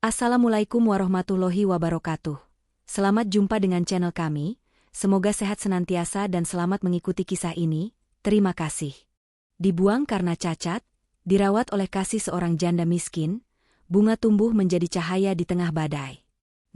Assalamualaikum warahmatullahi wabarakatuh. Selamat jumpa dengan channel kami, semoga sehat senantiasa dan selamat mengikuti kisah ini, terima kasih. Dibuang karena cacat, dirawat oleh kasih seorang janda miskin, bunga tumbuh menjadi cahaya di tengah badai.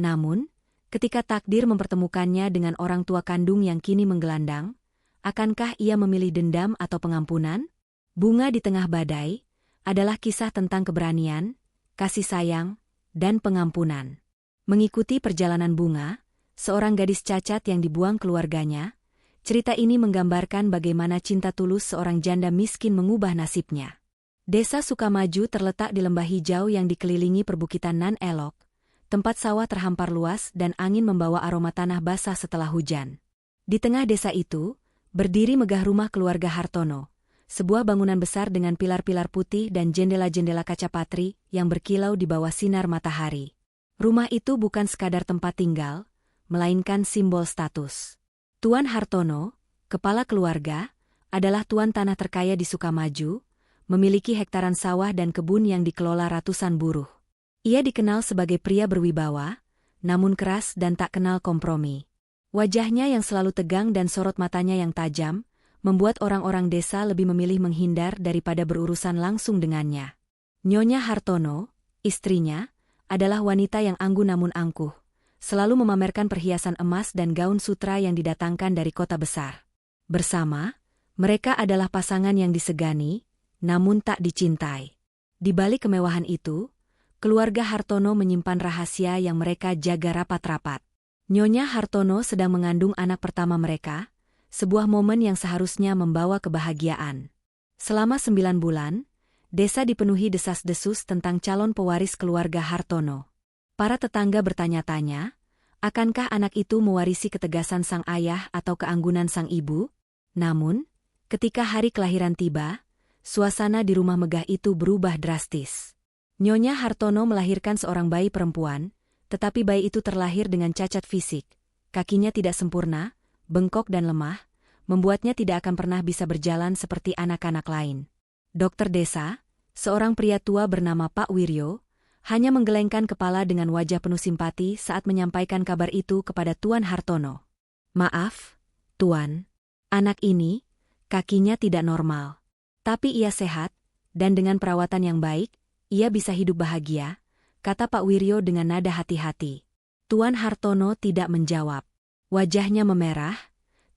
Namun, ketika takdir mempertemukannya dengan orang tua kandung yang kini menggelandang, akankah ia memilih dendam atau pengampunan? Bunga di tengah badai adalah kisah tentang keberanian, kasih sayang, dan pengampunan. Mengikuti perjalanan Bunga, seorang gadis cacat yang dibuang keluarganya, cerita ini menggambarkan bagaimana cinta tulus seorang janda miskin mengubah nasibnya. Desa Sukamaju terletak di lembah hijau yang dikelilingi perbukitan nan elok, tempat sawah terhampar luas dan angin membawa aroma tanah basah setelah hujan. Di tengah desa itu, berdiri megah rumah keluarga Hartono, sebuah bangunan besar dengan pilar-pilar putih dan jendela-jendela kaca patri yang berkilau di bawah sinar matahari. Rumah itu bukan sekadar tempat tinggal, melainkan simbol status. Tuan Hartono, kepala keluarga, adalah tuan tanah terkaya di Sukamaju, memiliki hektaran sawah dan kebun yang dikelola ratusan buruh. Ia dikenal sebagai pria berwibawa, namun keras dan tak kenal kompromi. Wajahnya yang selalu tegang dan sorot matanya yang tajam, membuat orang-orang desa lebih memilih menghindar daripada berurusan langsung dengannya. Nyonya Hartono, istrinya, adalah wanita yang anggun namun angkuh, selalu memamerkan perhiasan emas dan gaun sutra yang didatangkan dari kota besar. Bersama, mereka adalah pasangan yang disegani, namun tak dicintai. Di balik kemewahan itu, keluarga Hartono menyimpan rahasia yang mereka jaga rapat-rapat. Nyonya Hartono sedang mengandung anak pertama mereka, sebuah momen yang seharusnya membawa kebahagiaan. Selama 9 bulan, desa dipenuhi desas-desus tentang calon pewaris keluarga Hartono. Para tetangga bertanya-tanya, akankah anak itu mewarisi ketegasan sang ayah atau keanggunan sang ibu? Namun, ketika hari kelahiran tiba, suasana di rumah megah itu berubah drastis. Nyonya Hartono melahirkan seorang bayi perempuan, tetapi bayi itu terlahir dengan cacat fisik, kakinya tidak sempurna, bengkok dan lemah, membuatnya tidak akan pernah bisa berjalan seperti anak-anak lain. Dokter desa, seorang pria tua bernama Pak Wiryo, hanya menggelengkan kepala dengan wajah penuh simpati saat menyampaikan kabar itu kepada Tuan Hartono. "Maaf, Tuan, anak ini, kakinya tidak normal. Tapi ia sehat, dan dengan perawatan yang baik, ia bisa hidup bahagia," kata Pak Wiryo dengan nada hati-hati. Tuan Hartono tidak menjawab. Wajahnya memerah,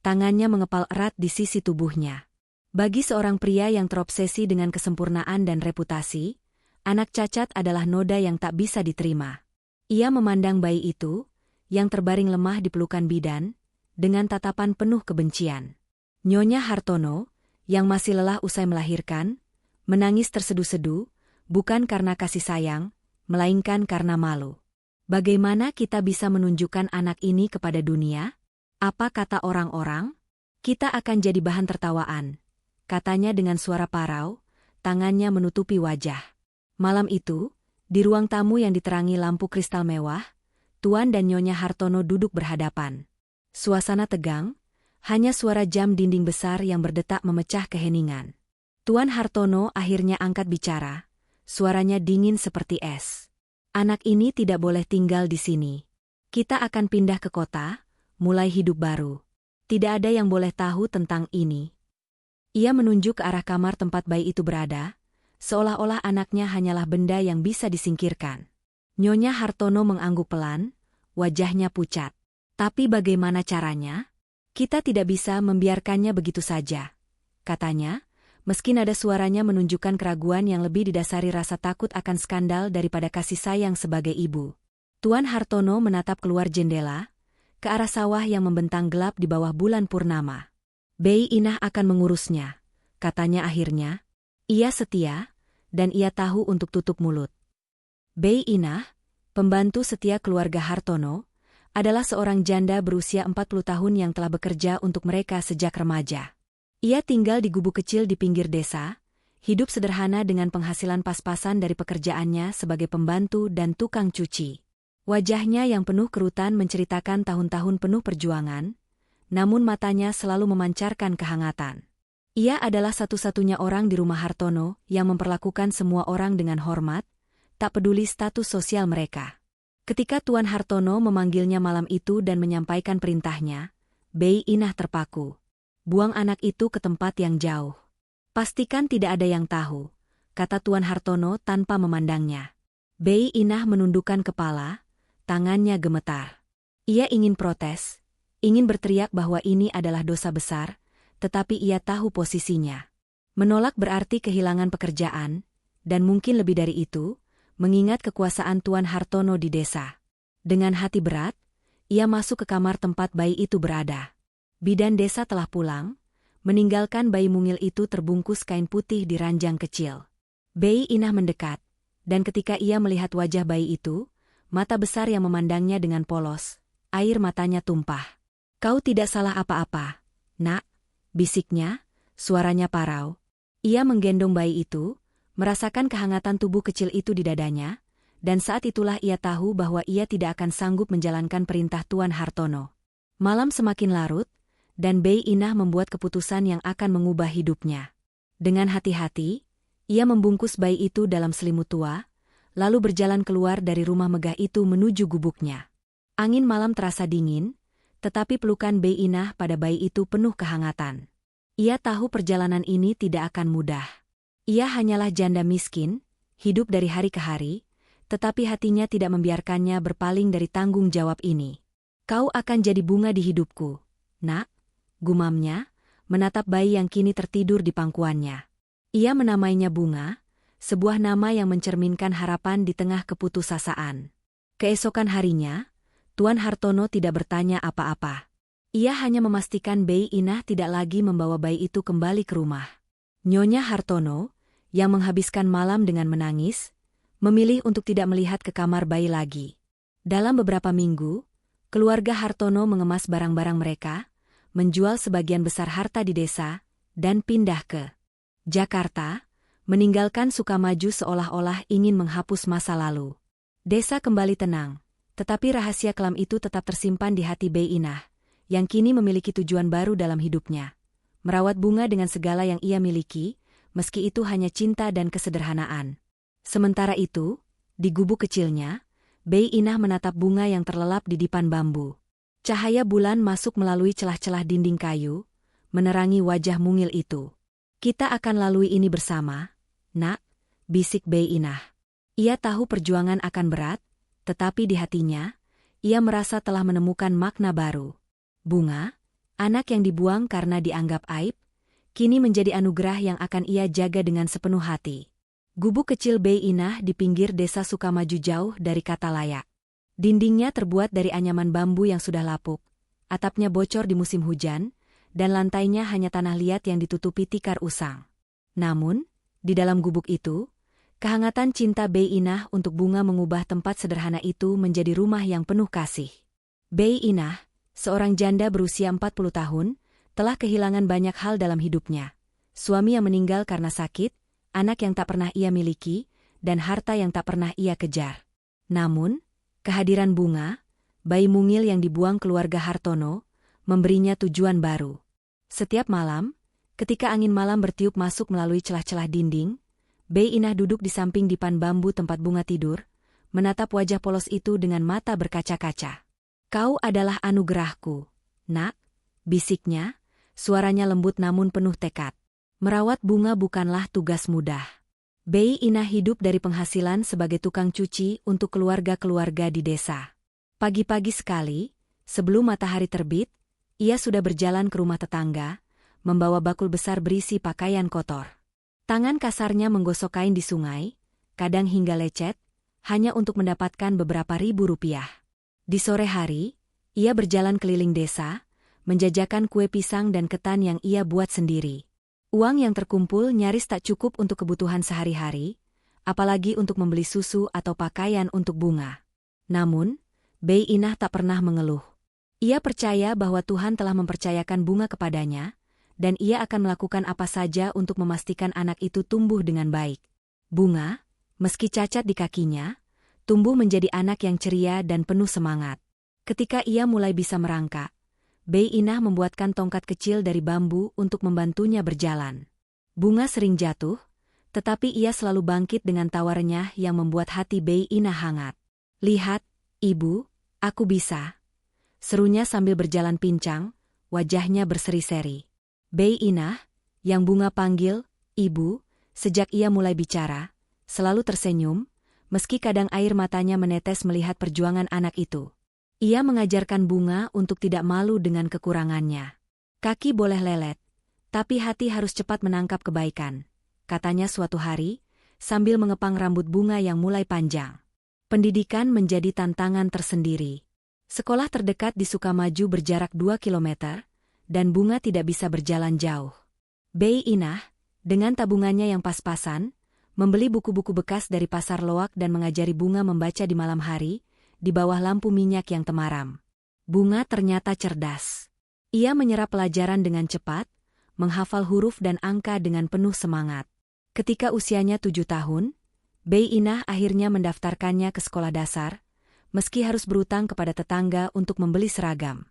tangannya mengepal erat di sisi tubuhnya. Bagi seorang pria yang terobsesi dengan kesempurnaan dan reputasi, anak cacat adalah noda yang tak bisa diterima. Ia memandang bayi itu, yang terbaring lemah di pelukan bidan, dengan tatapan penuh kebencian. Nyonya Hartono, yang masih lelah usai melahirkan, menangis terseduh-seduh, bukan karena kasih sayang, melainkan karena malu. Bagaimana kita bisa menunjukkan anak ini kepada dunia? Apa kata orang-orang? Kita akan jadi bahan tertawaan, katanya dengan suara parau, tangannya menutupi wajah. Malam itu, di ruang tamu yang diterangi lampu kristal mewah, Tuan dan Nyonya Hartono duduk berhadapan. Suasana tegang, hanya suara jam dinding besar yang berdetak memecah keheningan. Tuan Hartono akhirnya angkat bicara, suaranya dingin seperti es. "Anak ini tidak boleh tinggal di sini. Kita akan pindah ke kota, mulai hidup baru. Tidak ada yang boleh tahu tentang ini." Ia menunjuk ke arah kamar tempat bayi itu berada, seolah-olah anaknya hanyalah benda yang bisa disingkirkan. Nyonya Hartono mengangguk pelan, wajahnya pucat. "Tapi bagaimana caranya? Kita tidak bisa membiarkannya begitu saja," katanya, meski nada suaranya menunjukkan keraguan yang lebih didasari rasa takut akan skandal daripada kasih sayang sebagai ibu. Tuan Hartono menatap keluar jendela, ke arah sawah yang membentang gelap di bawah bulan purnama. "Bei Inah akan mengurusnya," katanya akhirnya. Ia setia, dan ia tahu untuk tutup mulut. Bei Inah, pembantu setia keluarga Hartono, adalah seorang janda berusia 40 tahun yang telah bekerja untuk mereka sejak remaja. Ia tinggal di gubuk kecil di pinggir desa, hidup sederhana dengan penghasilan pas-pasan dari pekerjaannya sebagai pembantu dan tukang cuci. Wajahnya yang penuh kerutan menceritakan tahun-tahun penuh perjuangan, namun matanya selalu memancarkan kehangatan. Ia adalah satu-satunya orang di rumah Hartono yang memperlakukan semua orang dengan hormat, tak peduli status sosial mereka. Ketika Tuan Hartono memanggilnya malam itu dan menyampaikan perintahnya, Bei Inah terpaku. Buang anak itu ke tempat yang jauh. Pastikan tidak ada yang tahu, kata Tuan Hartono tanpa memandangnya. Bei Inah menundukkan kepala, tangannya gemetar. Ia ingin protes, ingin berteriak bahwa ini adalah dosa besar, tetapi ia tahu posisinya. Menolak berarti kehilangan pekerjaan, dan mungkin lebih dari itu, mengingat kekuasaan Tuan Hartono di desa. Dengan hati berat, ia masuk ke kamar tempat bayi itu berada. Bidan desa telah pulang, meninggalkan bayi mungil itu terbungkus kain putih di ranjang kecil. Bei Inah mendekat, dan ketika ia melihat wajah bayi itu, mata besar yang memandangnya dengan polos, air matanya tumpah. "Kau tidak salah apa-apa, Nak," bisiknya, suaranya parau. Ia menggendong bayi itu, merasakan kehangatan tubuh kecil itu di dadanya, dan saat itulah ia tahu bahwa ia tidak akan sanggup menjalankan perintah Tuan Hartono. Malam semakin larut, dan Bei Inah membuat keputusan yang akan mengubah hidupnya. Dengan hati-hati, ia membungkus bayi itu dalam selimut tua, lalu berjalan keluar dari rumah megah itu menuju gubuknya. Angin malam terasa dingin, tetapi pelukan Bei Inah pada bayi itu penuh kehangatan. Ia tahu perjalanan ini tidak akan mudah. Ia hanyalah janda miskin, hidup dari hari ke hari, tetapi hatinya tidak membiarkannya berpaling dari tanggung jawab ini. "Kau akan jadi bunga di hidupku, Nak," gumamnya, menatap bayi yang kini tertidur di pangkuannya. Ia menamainya Bunga, sebuah nama yang mencerminkan harapan di tengah keputusasaan. Keesokan harinya, Tuan Hartono tidak bertanya apa-apa. Ia hanya memastikan Bei Inah tidak lagi membawa bayi itu kembali ke rumah. Nyonya Hartono, yang menghabiskan malam dengan menangis, memilih untuk tidak melihat ke kamar bayi lagi. Dalam beberapa minggu, keluarga Hartono mengemas barang-barang mereka, menjual sebagian besar harta di desa, dan pindah ke Jakarta, meninggalkan Sukamaju seolah-olah ingin menghapus masa lalu. Desa kembali tenang, tetapi rahasia kelam itu tetap tersimpan di hati Bei Inah, yang kini memiliki tujuan baru dalam hidupnya. Merawat bunga dengan segala yang ia miliki, meski itu hanya cinta dan kesederhanaan. Sementara itu, di gubuk kecilnya, Bei Inah menatap bunga yang terlelap di dipan bambu. Cahaya bulan masuk melalui celah-celah dinding kayu, menerangi wajah mungil itu. "Kita akan lalui ini bersama, Nak," bisik Bei Inah. Ia tahu perjuangan akan berat, tetapi di hatinya, ia merasa telah menemukan makna baru. Bunga, anak yang dibuang karena dianggap aib, kini menjadi anugerah yang akan ia jaga dengan sepenuh hati. Gubuk kecil Bei Inah di pinggir desa Sukamaju jauh dari kata layak. Dindingnya terbuat dari anyaman bambu yang sudah lapuk, atapnya bocor di musim hujan, dan lantainya hanya tanah liat yang ditutupi tikar usang. Namun, di dalam gubuk itu, kehangatan cinta Bei Inah untuk bunga mengubah tempat sederhana itu menjadi rumah yang penuh kasih. Bei Inah, seorang janda berusia 40 tahun, telah kehilangan banyak hal dalam hidupnya. Suami yang meninggal karena sakit, anak yang tak pernah ia miliki, dan harta yang tak pernah ia kejar. Namun, kehadiran Bunga, bayi mungil yang dibuang keluarga Hartono, memberinya tujuan baru. Setiap malam, ketika angin malam bertiup masuk melalui celah-celah dinding, Bei Inah duduk di samping dipan bambu tempat Bunga tidur, menatap wajah polos itu dengan mata berkaca-kaca. "Kau adalah anugerahku, Nak," bisiknya, suaranya lembut namun penuh tekad. Merawat Bunga bukanlah tugas mudah. Bei Inah hidup dari penghasilan sebagai tukang cuci untuk keluarga-keluarga di desa. Pagi-pagi sekali, sebelum matahari terbit, ia sudah berjalan ke rumah tetangga, membawa bakul besar berisi pakaian kotor. Tangan kasarnya menggosok kain di sungai, kadang hingga lecet, hanya untuk mendapatkan beberapa ribu rupiah. Di sore hari, ia berjalan keliling desa, menjajakan kue pisang dan ketan yang ia buat sendiri. Uang yang terkumpul nyaris tak cukup untuk kebutuhan sehari-hari, apalagi untuk membeli susu atau pakaian untuk Bunga. Namun, Bei Inah tak pernah mengeluh. Ia percaya bahwa Tuhan telah mempercayakan Bunga kepadanya, dan ia akan melakukan apa saja untuk memastikan anak itu tumbuh dengan baik. Bunga, meski cacat di kakinya, tumbuh menjadi anak yang ceria dan penuh semangat. Ketika ia mulai bisa merangkak, Bei Inah membuatkan tongkat kecil dari bambu untuk membantunya berjalan. Bunga sering jatuh, Tetapi ia selalu bangkit dengan tawa renyah yang membuat hati Bei Inah hangat. "Lihat, Ibu, aku bisa," serunya sambil berjalan pincang, wajahnya berseri-seri. Bei Inah, yang Bunga panggil Ibu, sejak ia mulai bicara, selalu tersenyum, meski kadang air matanya menetes melihat perjuangan anak itu. Ia mengajarkan Bunga untuk tidak malu dengan kekurangannya. "Kaki boleh lelet, tapi hati harus cepat menangkap kebaikan," katanya suatu hari, sambil mengepang rambut Bunga yang mulai panjang. Pendidikan menjadi tantangan tersendiri. Sekolah terdekat di Sukamaju berjarak 2 kilometer, dan Bunga tidak bisa berjalan jauh. Bei Inah, dengan tabungannya yang pas-pasan, membeli buku-buku bekas dari pasar loak dan mengajari Bunga membaca di malam hari, di bawah lampu minyak yang temaram. Bunga ternyata cerdas. Ia menyerap pelajaran dengan cepat, menghafal huruf dan angka dengan penuh semangat. Ketika usianya 7 tahun, Bei Inah akhirnya mendaftarkannya ke sekolah dasar, meski harus berutang kepada tetangga untuk membeli seragam.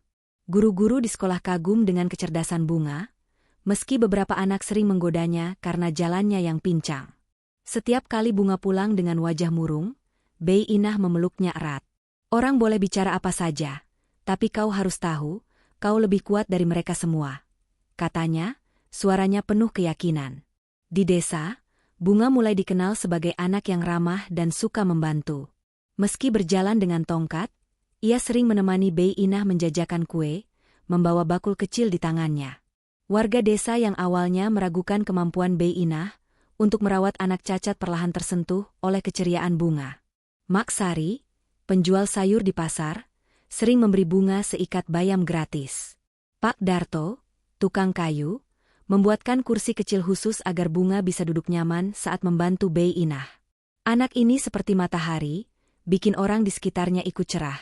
Guru-guru di sekolah kagum dengan kecerdasan Bunga, meski beberapa anak sering menggodanya karena jalannya yang pincang. Setiap kali Bunga pulang dengan wajah murung, Bei Inah memeluknya erat. "Orang boleh bicara apa saja, tapi kau harus tahu, kau lebih kuat dari mereka semua," katanya, suaranya penuh keyakinan. Di desa, Bunga mulai dikenal sebagai anak yang ramah dan suka membantu. Meski berjalan dengan tongkat, ia sering menemani Bei Inah menjajakan kue, membawa bakul kecil di tangannya. Warga desa yang awalnya meragukan kemampuan Bei Inah untuk merawat anak cacat perlahan tersentuh oleh keceriaan Bunga. Mak Sari, penjual sayur di pasar, sering memberi Bunga seikat bayam gratis. Pak Darto, tukang kayu, membuatkan kursi kecil khusus agar Bunga bisa duduk nyaman saat membantu Bei Inah. "Anak ini seperti matahari, bikin orang di sekitarnya ikut cerah,"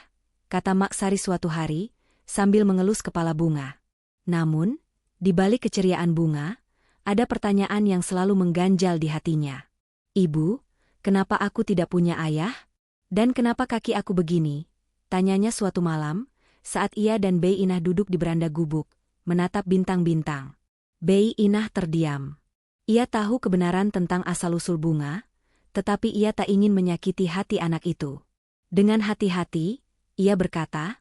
kata Mak Sari suatu hari, sambil mengelus kepala Bunga. Namun, di balik keceriaan Bunga, ada pertanyaan yang selalu mengganjal di hatinya. "Ibu, kenapa aku tidak punya ayah? Dan kenapa kaki aku begini?" tanyanya suatu malam, saat ia dan Bei Inah duduk di beranda gubuk, menatap bintang-bintang. Bei Inah terdiam. Ia tahu kebenaran tentang asal-usul Bunga, tetapi ia tak ingin menyakiti hati anak itu. Dengan hati-hati, ia berkata,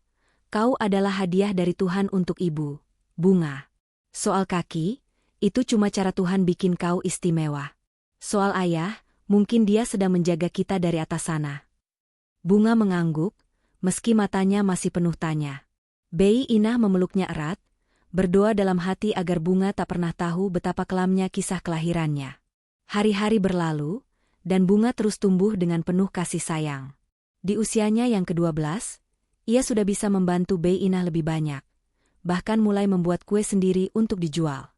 "Kau adalah hadiah dari Tuhan untuk ibu, Bunga. Soal kaki, itu cuma cara Tuhan bikin kau istimewa. Soal ayah, mungkin dia sedang menjaga kita dari atas sana." Bunga mengangguk, meski matanya masih penuh tanya. Bei Inah memeluknya erat, berdoa dalam hati agar Bunga tak pernah tahu betapa kelamnya kisah kelahirannya. Hari-hari berlalu, dan Bunga terus tumbuh dengan penuh kasih sayang. Di usianya yang ke-12, ia sudah bisa membantu Bei Inah lebih banyak, bahkan mulai membuat kue sendiri untuk dijual.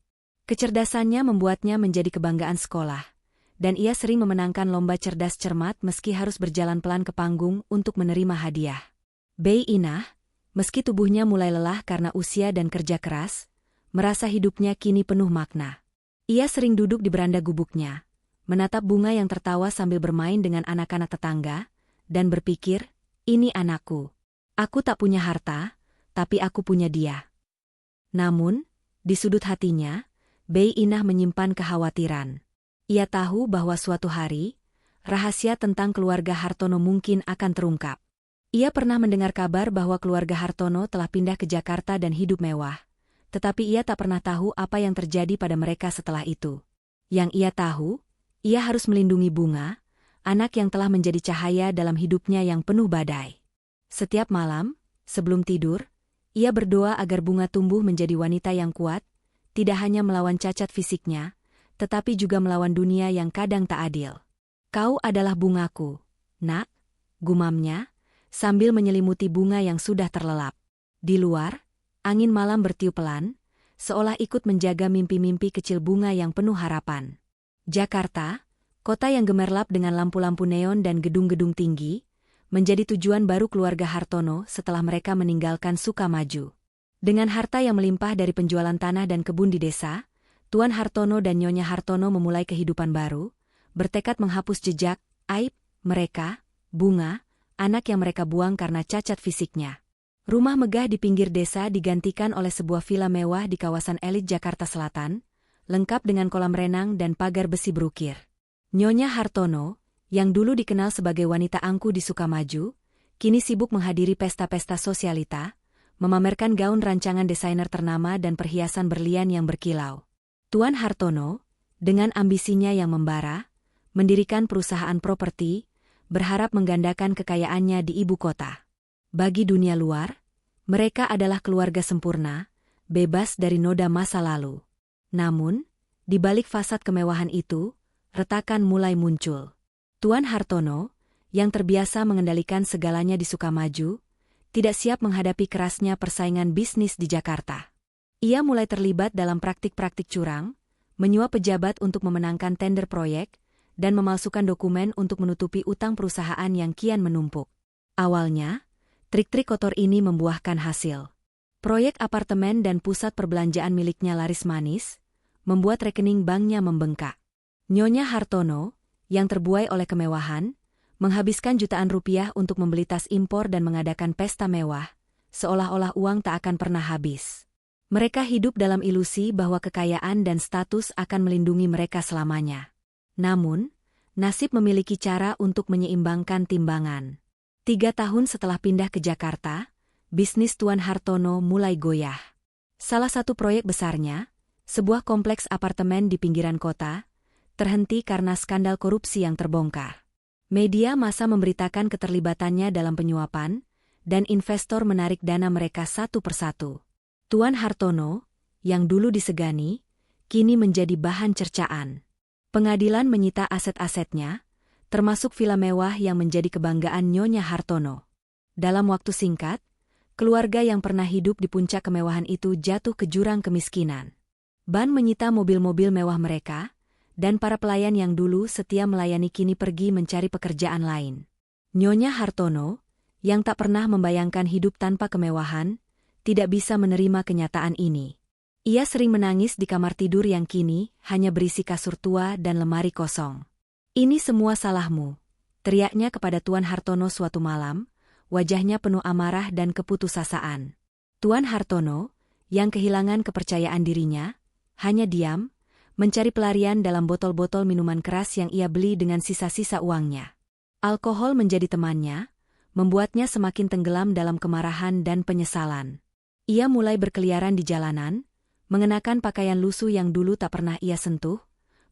Kecerdasannya membuatnya menjadi kebanggaan sekolah, dan ia sering memenangkan lomba cerdas cermat meski harus berjalan pelan ke panggung untuk menerima hadiah. Bei Inah, meski tubuhnya mulai lelah karena usia dan kerja keras, merasa hidupnya kini penuh makna. Ia sering duduk di beranda gubuknya, menatap Bunga yang tertawa sambil bermain dengan anak-anak tetangga, dan berpikir, "Ini anakku. Aku tak punya harta, tapi aku punya dia." Namun, di sudut hatinya, Bei Inah menyimpan kekhawatiran. Ia tahu bahwa suatu hari, rahasia tentang keluarga Hartono mungkin akan terungkap. Ia pernah mendengar kabar bahwa keluarga Hartono telah pindah ke Jakarta dan hidup mewah, tetapi ia tak pernah tahu apa yang terjadi pada mereka setelah itu. Yang ia tahu, ia harus melindungi Bunga, anak yang telah menjadi cahaya dalam hidupnya yang penuh badai. Setiap malam, sebelum tidur, ia berdoa agar Bunga tumbuh menjadi wanita yang kuat, tidak hanya melawan cacat fisiknya, tetapi juga melawan dunia yang kadang tak adil. "Kau adalah bungaku, Nak," gumamnya, sambil menyelimuti Bunga yang sudah terlelap. Di luar, angin malam bertiup pelan, seolah ikut menjaga mimpi-mimpi kecil Bunga yang penuh harapan. Jakarta, kota yang gemerlap dengan lampu-lampu neon dan gedung-gedung tinggi, menjadi tujuan baru keluarga Hartono setelah mereka meninggalkan Sukamaju. Dengan harta yang melimpah dari penjualan tanah dan kebun di desa, Tuan Hartono dan Nyonya Hartono memulai kehidupan baru, bertekad menghapus jejak, aib, mereka, Bunga, anak yang mereka buang karena cacat fisiknya. Rumah megah di pinggir desa digantikan oleh sebuah villa mewah di kawasan elit Jakarta Selatan, lengkap dengan kolam renang dan pagar besi berukir. Nyonya Hartono, yang dulu dikenal sebagai wanita angku di Sukamaju, kini sibuk menghadiri pesta-pesta sosialita, memamerkan gaun rancangan desainer ternama dan perhiasan berlian yang berkilau. Tuan Hartono, dengan ambisinya yang membara, mendirikan perusahaan properti, berharap menggandakan kekayaannya di ibu kota. Bagi dunia luar, mereka adalah keluarga sempurna, bebas dari noda masa lalu. Namun, di balik fasad kemewahan itu, retakan mulai muncul. Tuan Hartono, yang terbiasa mengendalikan segalanya di Sukamaju, tidak siap menghadapi kerasnya persaingan bisnis di Jakarta. Ia mulai terlibat dalam praktik-praktik curang, menyuap pejabat untuk memenangkan tender proyek, dan memalsukan dokumen untuk menutupi utang perusahaan yang kian menumpuk. Awalnya, trik-trik kotor ini membuahkan hasil. Proyek apartemen dan pusat perbelanjaan miliknya laris manis, membuat rekening banknya membengkak. Nyonya Hartono, yang terbuai oleh kemewahan, menghabiskan jutaan rupiah untuk membeli tas impor dan mengadakan pesta mewah, seolah-olah uang tak akan pernah habis. Mereka hidup dalam ilusi bahwa kekayaan dan status akan melindungi mereka selamanya. Namun, nasib memiliki cara untuk menyeimbangkan timbangan. 3 tahun setelah pindah ke Jakarta, bisnis Tuan Hartono mulai goyah. Salah satu proyek besarnya, sebuah kompleks apartemen di pinggiran kota, terhenti karena skandal korupsi yang terbongkar. Media massa memberitakan keterlibatannya dalam penyuapan, dan investor menarik dana mereka satu persatu. Tuan Hartono, yang dulu disegani, kini menjadi bahan cercaan. Pengadilan menyita aset-asetnya, termasuk villa mewah yang menjadi kebanggaan Nyonya Hartono. Dalam waktu singkat, keluarga yang pernah hidup di puncak kemewahan itu jatuh ke jurang kemiskinan. Ban menyita mobil-mobil mewah mereka, dan para pelayan yang dulu setia melayani kini pergi mencari pekerjaan lain. Nyonya Hartono, yang tak pernah membayangkan hidup tanpa kemewahan, tidak bisa menerima kenyataan ini. Ia sering menangis di kamar tidur yang kini hanya berisi kasur tua dan lemari kosong. "Ini semua salahmu," teriaknya kepada Tuan Hartono suatu malam, wajahnya penuh amarah dan keputusasaan. Tuan Hartono, yang kehilangan kepercayaan dirinya, hanya diam, mencari pelarian dalam botol-botol minuman keras yang ia beli dengan sisa-sisa uangnya. Alkohol menjadi temannya, membuatnya semakin tenggelam dalam kemarahan dan penyesalan. Ia mulai berkeliaran di jalanan, mengenakan pakaian lusuh yang dulu tak pernah ia sentuh,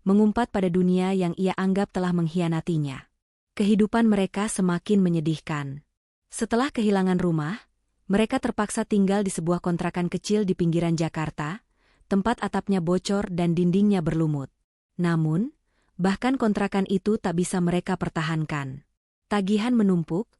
mengumpat pada dunia yang ia anggap telah mengkhianatinya. Kehidupan mereka semakin menyedihkan. Setelah kehilangan rumah, mereka terpaksa tinggal di sebuah kontrakan kecil di pinggiran Jakarta, tempat atapnya bocor dan dindingnya berlumut. Namun, bahkan kontrakan itu tak bisa mereka pertahankan. Tagihan menumpuk,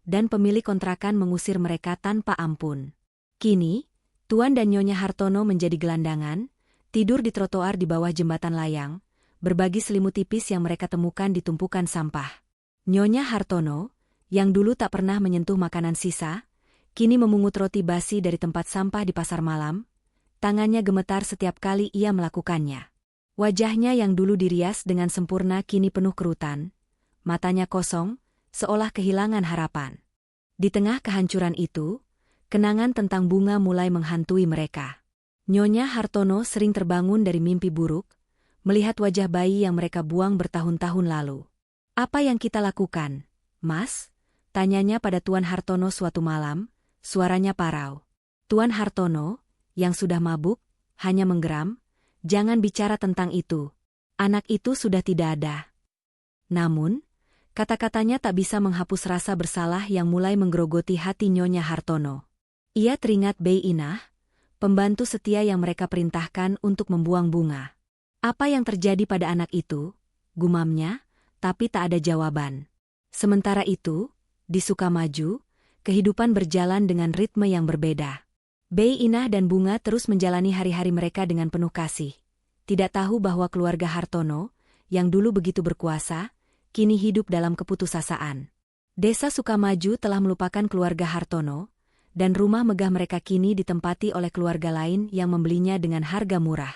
dan pemilik kontrakan mengusir mereka tanpa ampun. Kini, Tuan dan Nyonya Hartono menjadi gelandangan, tidur di trotoar di bawah jembatan layang, berbagi selimut tipis yang mereka temukan di tumpukan sampah. Nyonya Hartono, yang dulu tak pernah menyentuh makanan sisa, kini memungut roti basi dari tempat sampah di pasar malam. Tangannya gemetar setiap kali ia melakukannya. Wajahnya yang dulu dirias dengan sempurna kini penuh kerutan, matanya kosong, seolah kehilangan harapan. Di tengah kehancuran itu, kenangan tentang bunga mulai menghantui mereka. Nyonya Hartono sering terbangun dari mimpi buruk, melihat wajah bayi yang mereka buang bertahun-tahun lalu. "Apa yang kita lakukan, Mas?" tanyanya pada Tuan Hartono suatu malam, suaranya parau. Tuan Hartono, yang sudah mabuk, hanya menggeram, "Jangan bicara tentang itu. Anak itu sudah tidak ada." Namun, kata-katanya tak bisa menghapus rasa bersalah yang mulai menggerogoti hati Nyonya Hartono. Ia teringat Bei Inah, pembantu setia yang mereka perintahkan untuk membuang bunga. "Apa yang terjadi pada anak itu?" gumamnya, tapi tak ada jawaban. Sementara itu, di Sukamaju, kehidupan berjalan dengan ritme yang berbeda. Bei Inah dan Bunga terus menjalani hari-hari mereka dengan penuh kasih. Tidak tahu bahwa keluarga Hartono, yang dulu begitu berkuasa, kini hidup dalam keputusasaan. Desa Sukamaju telah melupakan keluarga Hartono, dan rumah megah mereka kini ditempati oleh keluarga lain yang membelinya dengan harga murah.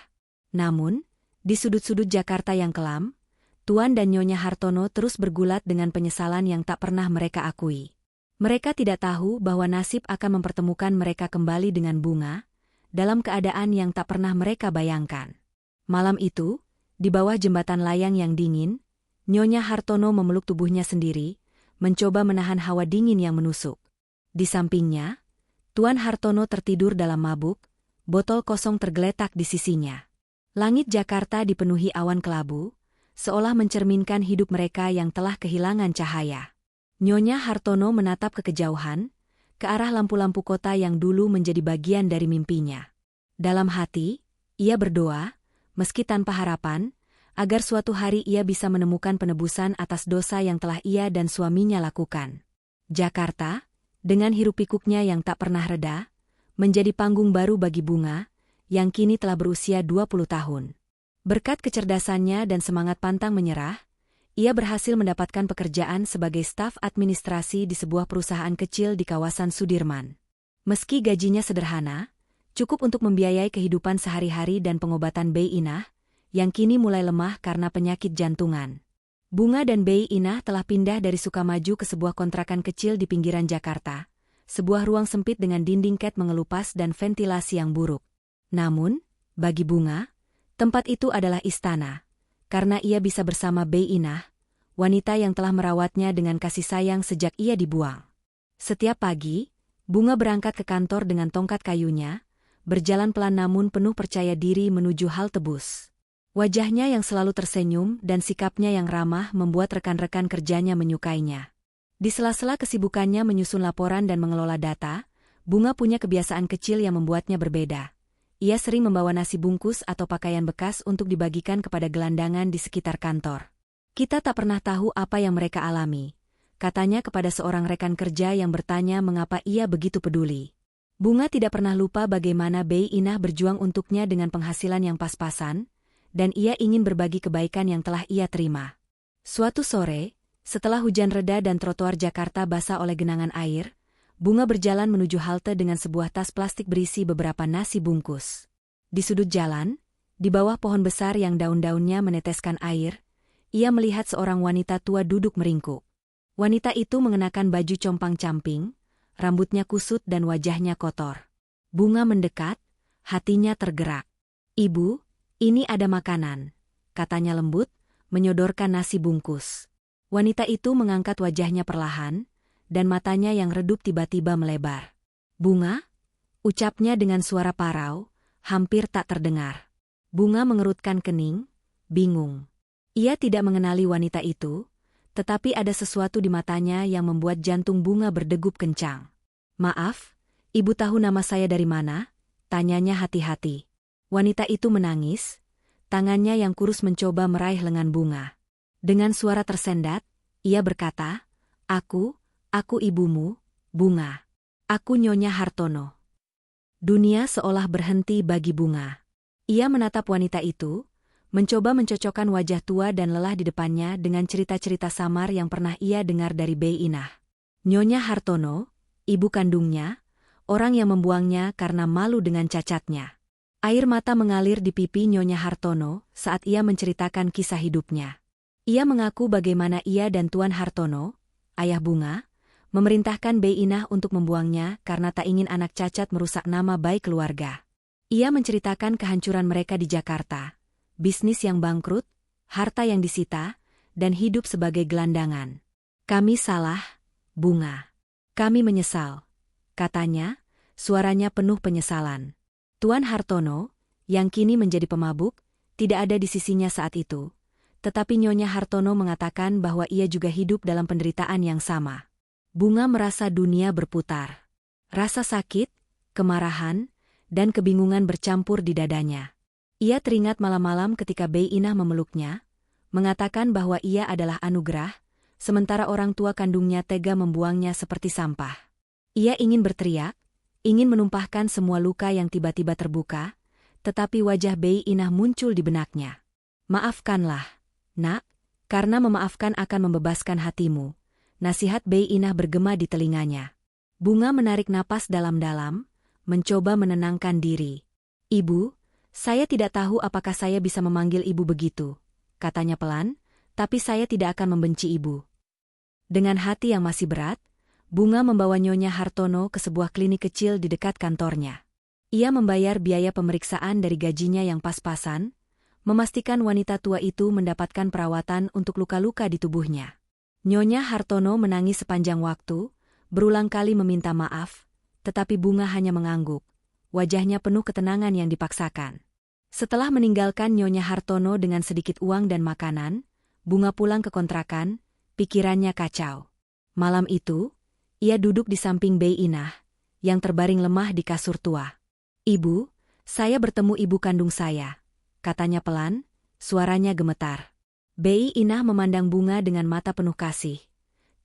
Namun, di sudut-sudut Jakarta yang kelam, Tuan dan Nyonya Hartono terus bergulat dengan penyesalan yang tak pernah mereka akui. Mereka tidak tahu bahwa nasib akan mempertemukan mereka kembali dengan Bunga, dalam keadaan yang tak pernah mereka bayangkan. Malam itu, di bawah jembatan layang yang dingin, Nyonya Hartono memeluk tubuhnya sendiri, mencoba menahan hawa dingin yang menusuk. Di sampingnya, Tuan Hartono tertidur dalam mabuk, botol kosong tergeletak di sisinya. Langit Jakarta dipenuhi awan kelabu, seolah mencerminkan hidup mereka yang telah kehilangan cahaya. Nyonya Hartono menatap ke kejauhan, ke arah lampu-lampu kota yang dulu menjadi bagian dari mimpinya. Dalam hati, ia berdoa, meski tanpa harapan, agar suatu hari ia bisa menemukan penebusan atas dosa yang telah ia dan suaminya lakukan. Jakarta, dengan hiruk-pikuknya yang tak pernah reda, menjadi panggung baru bagi Bunga, yang kini telah berusia 20 tahun. Berkat kecerdasannya dan semangat pantang menyerah, ia berhasil mendapatkan pekerjaan sebagai staf administrasi di sebuah perusahaan kecil di kawasan Sudirman. Meski gajinya sederhana, cukup untuk membiayai kehidupan sehari-hari dan pengobatan Bei Inah, yang kini mulai lemah karena penyakit jantungan. Bunga dan Bei Inah telah pindah dari Sukamaju ke sebuah kontrakan kecil di pinggiran Jakarta, sebuah ruang sempit dengan dinding cat mengelupas dan ventilasi yang buruk. Namun, bagi Bunga, tempat itu adalah istana, karena ia bisa bersama Bei Inah, wanita yang telah merawatnya dengan kasih sayang sejak ia dibuang. Setiap pagi, Bunga berangkat ke kantor dengan tongkat kayunya, berjalan pelan namun penuh percaya diri menuju halte bus. Wajahnya yang selalu tersenyum dan sikapnya yang ramah membuat rekan-rekan kerjanya menyukainya. Di sela-sela kesibukannya menyusun laporan dan mengelola data, Bunga punya kebiasaan kecil yang membuatnya berbeda. Ia sering membawa nasi bungkus atau pakaian bekas untuk dibagikan kepada gelandangan di sekitar kantor. "Kita tak pernah tahu apa yang mereka alami," katanya kepada seorang rekan kerja yang bertanya mengapa ia begitu peduli. Bunga tidak pernah lupa bagaimana Bei Inah berjuang untuknya dengan penghasilan yang pas-pasan, dan ia ingin berbagi kebaikan yang telah ia terima. Suatu sore, setelah hujan reda dan trotoar Jakarta basah oleh genangan air, Bunga berjalan menuju halte dengan sebuah tas plastik berisi beberapa nasi bungkus. Di sudut jalan, di bawah pohon besar yang daun-daunnya meneteskan air, ia melihat seorang wanita tua duduk meringkuk. Wanita itu mengenakan baju compang-camping, rambutnya kusut dan wajahnya kotor. Bunga mendekat, hatinya tergerak. "Ibu, ini ada makanan," katanya lembut, menyodorkan nasi bungkus. Wanita itu mengangkat wajahnya perlahan, dan matanya yang redup tiba-tiba melebar. "Bunga?" ucapnya dengan suara parau, hampir tak terdengar. Bunga mengerutkan kening, bingung. Ia tidak mengenali wanita itu, tetapi ada sesuatu di matanya yang membuat jantung Bunga berdegup kencang. "Maaf, ibu tahu nama saya dari mana?" tanyanya hati-hati. Wanita itu menangis, tangannya yang kurus mencoba meraih lengan Bunga. Dengan suara tersendat, ia berkata, Aku ibumu, Bunga. Aku Nyonya Hartono." Dunia seolah berhenti bagi Bunga. Ia menatap wanita itu, mencoba mencocokkan wajah tua dan lelah di depannya dengan cerita-cerita samar yang pernah ia dengar dari Bei Inah. Nyonya Hartono, ibu kandungnya, orang yang membuangnya karena malu dengan cacatnya. Air mata mengalir di pipi Nyonya Hartono saat ia menceritakan kisah hidupnya. Ia mengaku bagaimana ia dan Tuan Hartono, ayah Bunga, memerintahkan Bei Inah untuk membuangnya karena tak ingin anak cacat merusak nama baik keluarga. Ia menceritakan kehancuran mereka di Jakarta, bisnis yang bangkrut, harta yang disita, dan hidup sebagai gelandangan. "Kami salah, Bunga. Kami menyesal," katanya, suaranya penuh penyesalan. Tuan Hartono, yang kini menjadi pemabuk, tidak ada di sisinya saat itu. Tetapi Nyonya Hartono mengatakan bahwa ia juga hidup dalam penderitaan yang sama. Bunga merasa dunia berputar. Rasa sakit, kemarahan, dan kebingungan bercampur di dadanya. Ia teringat malam-malam ketika Bei Inah memeluknya, mengatakan bahwa ia adalah anugerah, sementara orang tua kandungnya tega membuangnya seperti sampah. Ia ingin berteriak, ingin menumpahkan semua luka yang tiba-tiba terbuka, tetapi wajah Bei Inah muncul di benaknya. "Maafkanlah, Nak, karena memaafkan akan membebaskan hatimu," nasihat Bei Inah bergema di telinganya. Bunga menarik napas dalam-dalam, mencoba menenangkan diri. "Ibu, saya tidak tahu apakah saya bisa memanggil ibu begitu," katanya pelan, "tapi saya tidak akan membenci ibu." Dengan hati yang masih berat, Bunga membawa Nyonya Hartono ke sebuah klinik kecil di dekat kantornya. Ia membayar biaya pemeriksaan dari gajinya yang pas-pasan, memastikan wanita tua itu mendapatkan perawatan untuk luka-luka di tubuhnya. Nyonya Hartono menangis sepanjang waktu, berulang kali meminta maaf, tetapi Bunga hanya mengangguk. Wajahnya penuh ketenangan yang dipaksakan. Setelah meninggalkan Nyonya Hartono dengan sedikit uang dan makanan, Bunga pulang ke kontrakan, pikirannya kacau. Malam itu, ia duduk di samping Bei Inah, yang terbaring lemah di kasur tua. "Ibu, saya bertemu ibu kandung saya," katanya pelan, suaranya gemetar. Bei Inah memandang Bunga dengan mata penuh kasih.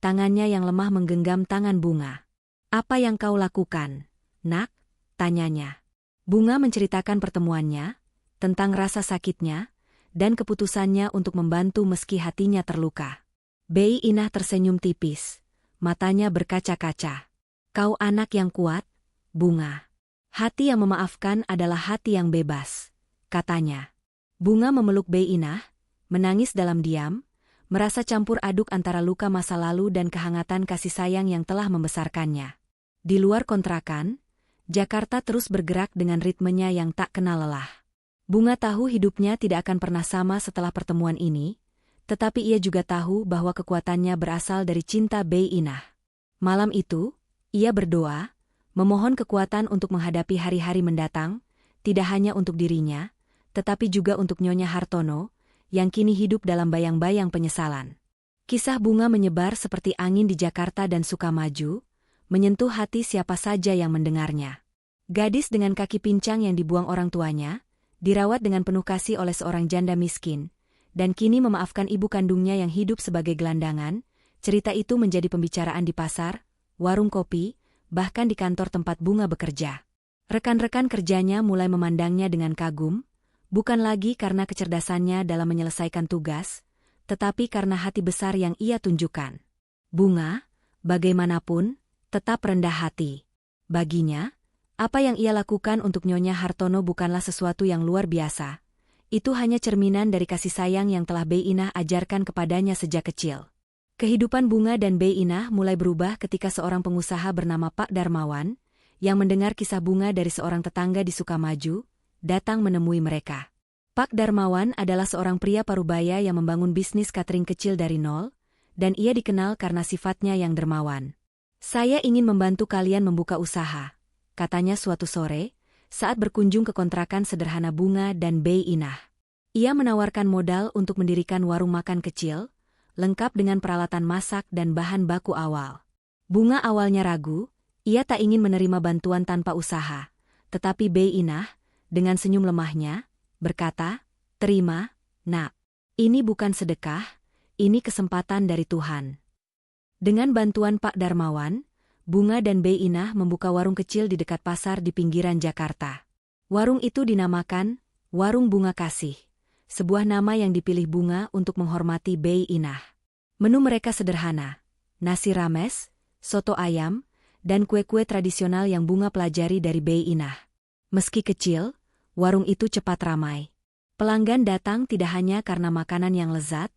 Tangannya yang lemah menggenggam tangan Bunga. "Apa yang kau lakukan, Nak?" tanyanya. Bunga menceritakan pertemuannya, tentang rasa sakitnya, dan keputusannya untuk membantu meski hatinya terluka. Bei Inah tersenyum tipis, matanya berkaca-kaca. "Kau anak yang kuat, Bunga. Hati yang memaafkan adalah hati yang bebas," katanya. Bunga memeluk Bei Inah, menangis dalam diam, merasa campur aduk antara luka masa lalu dan kehangatan kasih sayang yang telah membesarkannya. Di luar kontrakan, Jakarta terus bergerak dengan ritmenya yang tak kenal lelah. Bunga tahu hidupnya tidak akan pernah sama setelah pertemuan ini, tetapi ia juga tahu bahwa kekuatannya berasal dari cinta Bei Inah. Malam itu, ia berdoa, memohon kekuatan untuk menghadapi hari-hari mendatang, tidak hanya untuk dirinya, tetapi juga untuk Nyonya Hartono, yang kini hidup dalam bayang-bayang penyesalan. Kisah Bunga menyebar seperti angin di Jakarta dan Sukamaju, menyentuh hati siapa saja yang mendengarnya. Gadis dengan kaki pincang yang dibuang orang tuanya, dirawat dengan penuh kasih oleh seorang janda miskin, dan kini memaafkan ibu kandungnya yang hidup sebagai gelandangan. Cerita itu menjadi pembicaraan di pasar, warung kopi, bahkan di kantor tempat Bunga bekerja. Rekan-rekan kerjanya mulai memandangnya dengan kagum, bukan lagi karena kecerdasannya dalam menyelesaikan tugas, tetapi karena hati besar yang ia tunjukkan. Bunga, bagaimanapun, tetap rendah hati. Baginya, apa yang ia lakukan untuk Nyonya Hartono bukanlah sesuatu yang luar biasa. Itu hanya cerminan dari kasih sayang yang telah Bei Inah ajarkan kepadanya sejak kecil. Kehidupan Bunga dan Bei Inah mulai berubah ketika seorang pengusaha bernama Pak Darmawan, yang mendengar kisah Bunga dari seorang tetangga di Sukamaju, datang menemui mereka. Pak Darmawan adalah seorang pria parubaya yang membangun bisnis catering kecil dari nol, dan ia dikenal karena sifatnya yang dermawan. "Saya ingin membantu kalian membuka usaha," katanya suatu sore, saat berkunjung ke kontrakan sederhana Bunga dan Bei Inah. Ia menawarkan modal untuk mendirikan warung makan kecil, lengkap dengan peralatan masak dan bahan baku awal. Bunga awalnya ragu, ia tak ingin menerima bantuan tanpa usaha, tetapi Bei Inah, dengan senyum lemahnya, berkata, "Terima, Nak. Ini bukan sedekah, ini kesempatan dari Tuhan." Dengan bantuan Pak Darmawan, Bunga dan Bei Inah membuka warung kecil di dekat pasar di pinggiran Jakarta. Warung itu dinamakan Warung Bunga Kasih, sebuah nama yang dipilih Bunga untuk menghormati Bei Inah. Menu mereka sederhana, nasi rames, soto ayam, dan kue-kue tradisional yang Bunga pelajari dari Bei Inah. Meski kecil, warung itu cepat ramai. Pelanggan datang tidak hanya karena makanan yang lezat,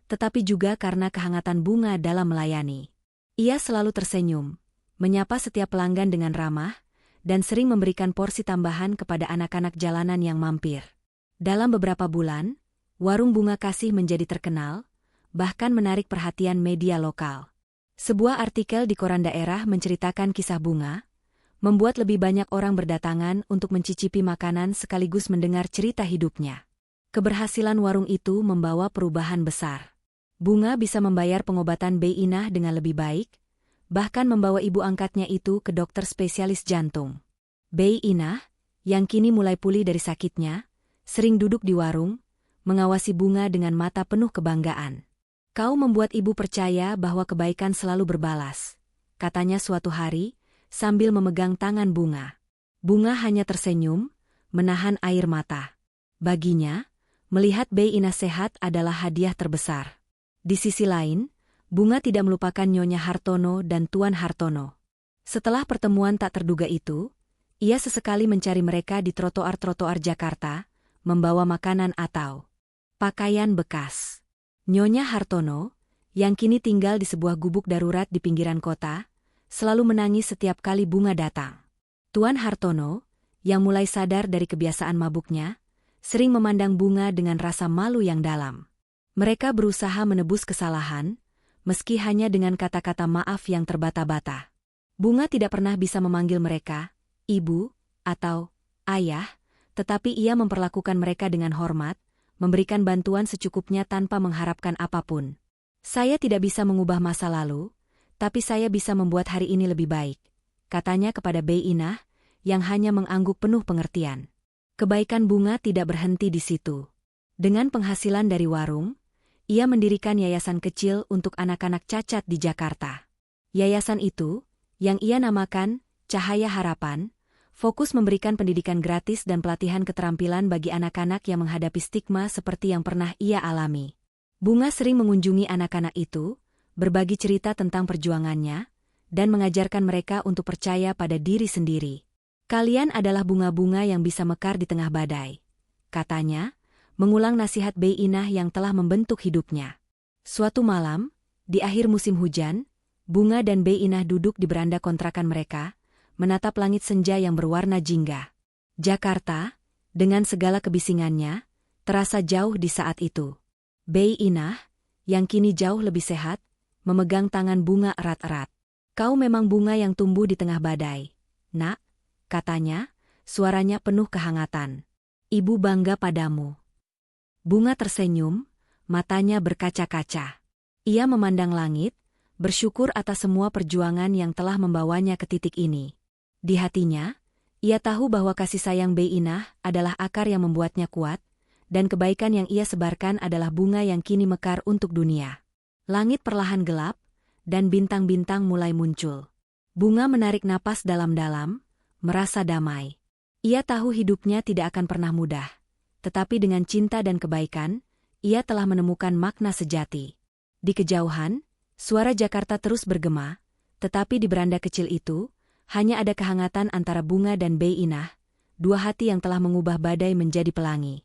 tetapi juga karena kehangatan Bunga dalam melayani. Ia selalu tersenyum, menyapa setiap pelanggan dengan ramah, dan sering memberikan porsi tambahan kepada anak-anak jalanan yang mampir. Dalam beberapa bulan, Warung Bunga Kasih menjadi terkenal, bahkan menarik perhatian media lokal. Sebuah artikel di koran daerah menceritakan kisah Bunga, membuat lebih banyak orang berdatangan untuk mencicipi makanan sekaligus mendengar cerita hidupnya. Keberhasilan warung itu membawa perubahan besar. Bunga bisa membayar pengobatan Bei Inah dengan lebih baik, bahkan membawa ibu angkatnya itu ke dokter spesialis jantung. Bei Inah, yang kini mulai pulih dari sakitnya, sering duduk di warung, mengawasi Bunga dengan mata penuh kebanggaan. "Kau membuat ibu percaya bahwa kebaikan selalu berbalas," katanya suatu hari, sambil memegang tangan Bunga. Bunga hanya tersenyum, menahan air mata. Baginya, melihat Bei Inah sehat adalah hadiah terbesar. Di sisi lain, Bunga tidak melupakan Nyonya Hartono dan Tuan Hartono. Setelah pertemuan tak terduga itu, ia sesekali mencari mereka di trotoar-trotoar Jakarta, membawa makanan atau pakaian bekas. Nyonya Hartono, yang kini tinggal di sebuah gubuk darurat di pinggiran kota, selalu menangis setiap kali Bunga datang. Tuan Hartono, yang mulai sadar dari kebiasaan mabuknya, sering memandang Bunga dengan rasa malu yang dalam. Mereka berusaha menebus kesalahan, meski hanya dengan kata-kata maaf yang terbata-bata. Bunga tidak pernah bisa memanggil mereka, ibu, atau ayah, tetapi ia memperlakukan mereka dengan hormat, memberikan bantuan secukupnya tanpa mengharapkan apapun. Saya tidak bisa mengubah masa lalu, tapi saya bisa membuat hari ini lebih baik, katanya kepada Bei Inah, yang hanya mengangguk penuh pengertian. Kebaikan Bunga tidak berhenti di situ. Dengan penghasilan dari warung, ia mendirikan yayasan kecil untuk anak-anak cacat di Jakarta. Yayasan itu, yang ia namakan Cahaya Harapan, fokus memberikan pendidikan gratis dan pelatihan keterampilan bagi anak-anak yang menghadapi stigma seperti yang pernah ia alami. Bunga sering mengunjungi anak-anak itu, berbagi cerita tentang perjuangannya, dan mengajarkan mereka untuk percaya pada diri sendiri. Kalian adalah bunga-bunga yang bisa mekar di tengah badai, katanya, mengulang nasihat Bei Inah yang telah membentuk hidupnya. Suatu malam, di akhir musim hujan, Bunga dan Bei Inah duduk di beranda kontrakan mereka, menatap langit senja yang berwarna jingga. Jakarta, dengan segala kebisingannya, terasa jauh di saat itu. Bei Inah, yang kini jauh lebih sehat, memegang tangan Bunga erat-erat. Kau memang bunga yang tumbuh di tengah badai, nak, katanya, suaranya penuh kehangatan. Ibu bangga padamu. Bunga tersenyum, matanya berkaca-kaca. Ia memandang langit, bersyukur atas semua perjuangan yang telah membawanya ke titik ini. Di hatinya, ia tahu bahwa kasih sayang Bei Inah adalah akar yang membuatnya kuat, dan kebaikan yang ia sebarkan adalah bunga yang kini mekar untuk dunia. Langit perlahan gelap, dan bintang-bintang mulai muncul. Bunga menarik napas dalam-dalam, merasa damai. Ia tahu hidupnya tidak akan pernah mudah, tetapi dengan cinta dan kebaikan, ia telah menemukan makna sejati. Di kejauhan, suara Jakarta terus bergema, tetapi di beranda kecil itu, hanya ada kehangatan antara Bunga dan Bei Inah, dua hati yang telah mengubah badai menjadi pelangi.